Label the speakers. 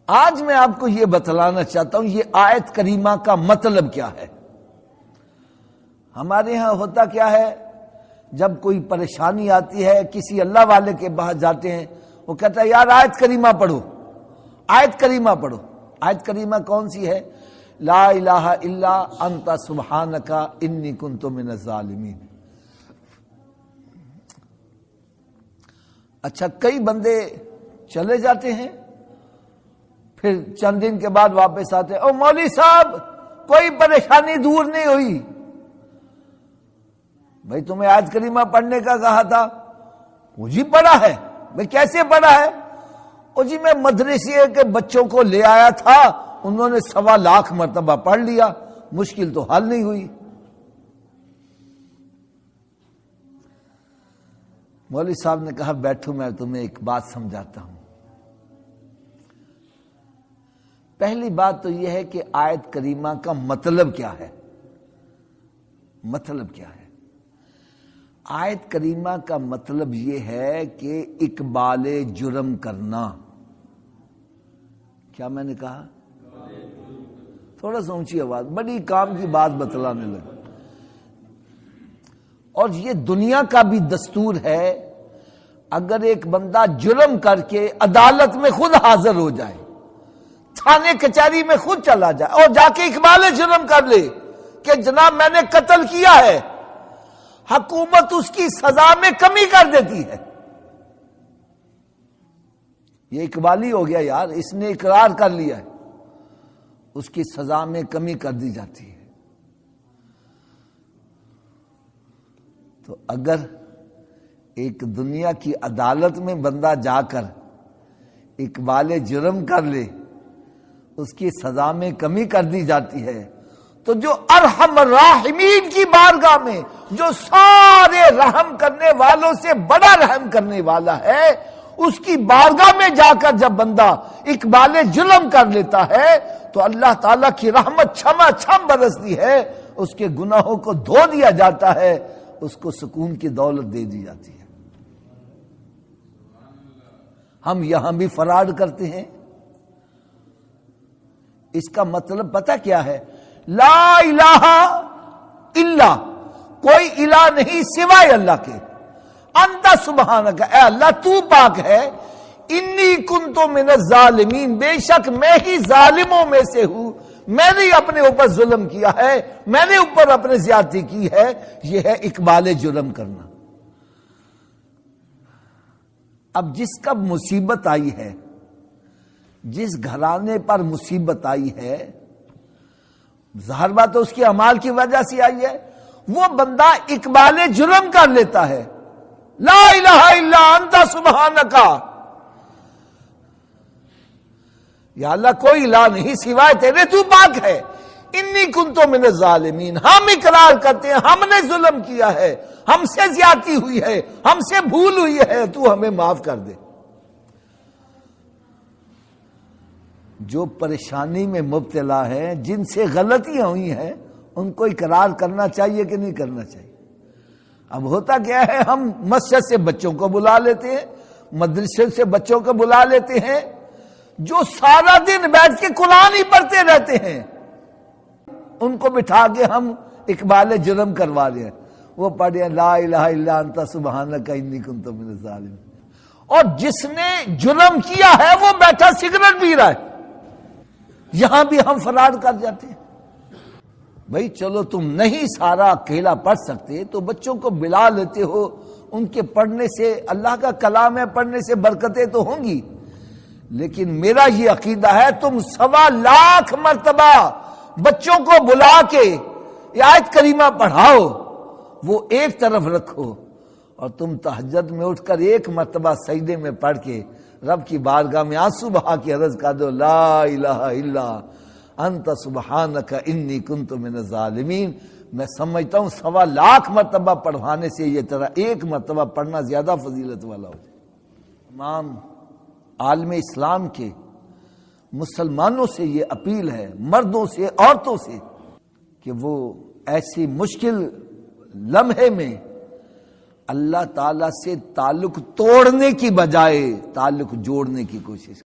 Speaker 1: آج میں آپ کو یہ بتلانا چاہتا ہوں یہ آیت کریمہ کا مطلب کیا ہے۔ ہمارے ہاں ہوتا کیا ہے، جب کوئی پریشانی آتی ہے کسی اللہ والے کے باہر جاتے ہیں، وہ کہتا ہے یار آیت کریمہ پڑھو، آیت کریمہ پڑھو۔ آیت کریمہ کون سی ہے؟ لا الہ الا انت سبحانک انی کنت من الظالمین۔ اچھا، کئی بندے چلے جاتے ہیں، پھر چند دن کے بعد واپس آتے ہیں، او مولوی صاحب کوئی پریشانی دور نہیں ہوئی۔ بھائی تمہیں آیت کریمہ پڑھنے کا کہا تھا، وہ جی پڑھا ہے۔ بھائی کیسے پڑھا ہے؟ او جی میں مدرسے کے بچوں کو لے آیا تھا، انہوں نے 1.25 لاکھ مرتبہ پڑھ لیا، مشکل تو حل نہیں ہوئی۔ مولوی صاحب نے کہا بیٹھو میں تمہیں ایک بات سمجھاتا ہوں۔ پہلی بات تو یہ ہے کہ آیت کریمہ کا مطلب کیا ہے؟ مطلب کیا ہے؟ آیت کریمہ کا مطلب یہ ہے کہ اقبال جرم کرنا۔ کیا میں نے کہا؟ تھوڑا سا اونچی آواز، بڑی کام کی بات بتلانے لگا۔ اور یہ دنیا کا بھی دستور ہے، اگر ایک بندہ جرم کر کے عدالت میں خود حاضر ہو جائے، تھانے کچہری میں خود چلا جائے اور جا کے اقبال جرم کر لے کہ جناب میں نے قتل کیا ہے، حکومت اس کی سزا میں کمی کر دیتی ہے۔ یہ اقبالی ہو گیا یار، اس نے اقرار کر لیا ہے، اس کی سزا میں کمی کر دی جاتی ہے۔ تو اگر ایک دنیا کی عدالت میں بندہ جا کر اقبال جرم کر لے، اس کی سزا میں کمی کر دی جاتی ہے، تو جو ارحم الراحمین کی بارگاہ میں، جو سارے رحم کرنے والوں سے بڑا رحم کرنے والا ہے، اس کی بارگاہ میں جا کر جب بندہ اقبال جرم کر لیتا ہے تو اللہ تعالیٰ کی رحمت چھما چھم برستی ہے، اس کے گناہوں کو دھو دیا جاتا ہے، اس کو سکون کی دولت دے دی جاتی ہے۔ ہم یہاں بھی فراڈ کرتے ہیں۔ اس کا مطلب پتہ کیا ہے؟ لا الہ الا، کوئی الہ نہیں سوائے اللہ کے، انت سبحانک، اے اللہ تو پاک ہے، انی کنت من الظالمین، بے شک میں ہی ظالموں میں سے ہوں، میں نے اپنے اوپر ظلم کیا ہے، میں نے اوپر اپنے زیادتی کی ہے۔ یہ ہے اقبال جرم کرنا۔ اب جس کا مصیبت آئی ہے، جس گھرانے پر مصیبت آئی ہے، ظاہر بات تو اس کی اعمال کی وجہ سے آئی ہے، وہ بندہ اقبال جرم کر لیتا ہے، لا الہ الا انت سبحانک، یا اللہ کوئی الہ نہیں سوائے تیرے، تو پاک ہے، انی کنت من الظالمین، ہم اقرار کرتے ہیں ہم نے ظلم کیا ہے، ہم سے زیادتی ہوئی ہے، ہم سے بھول ہوئی ہے، تو ہمیں معاف کر دے۔ جو پریشانی میں مبتلا ہیں، جن سے غلطیاں ہوئی ہیں، ان کو اقرار کرنا چاہیے کہ نہیں کرنا چاہیے؟ اب ہوتا کیا ہے، ہم مسجد سے بچوں کو بلا لیتے ہیں، مدرسے سے بچوں کو بلا لیتے ہیں، جو سارا دن بیٹھ کے قرآن ہی پڑھتے رہتے ہیں، ان کو بٹھا کے ہم اقبال جرم کروا رہے ہیں۔ وہ پڑھے لا الہ الا انت سبحانک انی کنت من الظالمین، اور جس نے جرم کیا ہے وہ بیٹھا سگریٹ پی رہا ہے۔ یہاں بھی ہم فراڈ کر جاتے ہیں۔ بھائی چلو تم نہیں سارا اکیلا پڑھ سکتے تو بچوں کو بلا لیتے ہو، ان کے پڑھنے سے، اللہ کا کلام ہے، پڑھنے سے برکتیں تو ہوں گی، لیکن میرا یہ عقیدہ ہے تم 1.25 لاکھ مرتبہ بچوں کو بلا کے یہ آیت کریمہ پڑھاؤ، وہ ایک طرف رکھو، اور تم تہجد میں اٹھ کر ایک مرتبہ سجدے میں پڑھ کے رب کی بارگاہ میں آنسو بہا کے عرض کر دو، لا الہ الا انت سبحانک انی کنت من الظالمین۔ میں سمجھتا ہوں 1.25 لاکھ مرتبہ پڑھوانے سے یہ طرح ایک مرتبہ پڑھنا زیادہ فضیلت والا ہو جائے۔ تمام عالم اسلام کے مسلمانوں سے یہ اپیل ہے، مردوں سے، عورتوں سے، کہ وہ ایسی مشکل لمحے میں اللہ تعالیٰ سے تعلق توڑنے کی بجائے تعلق جوڑنے کی کوشش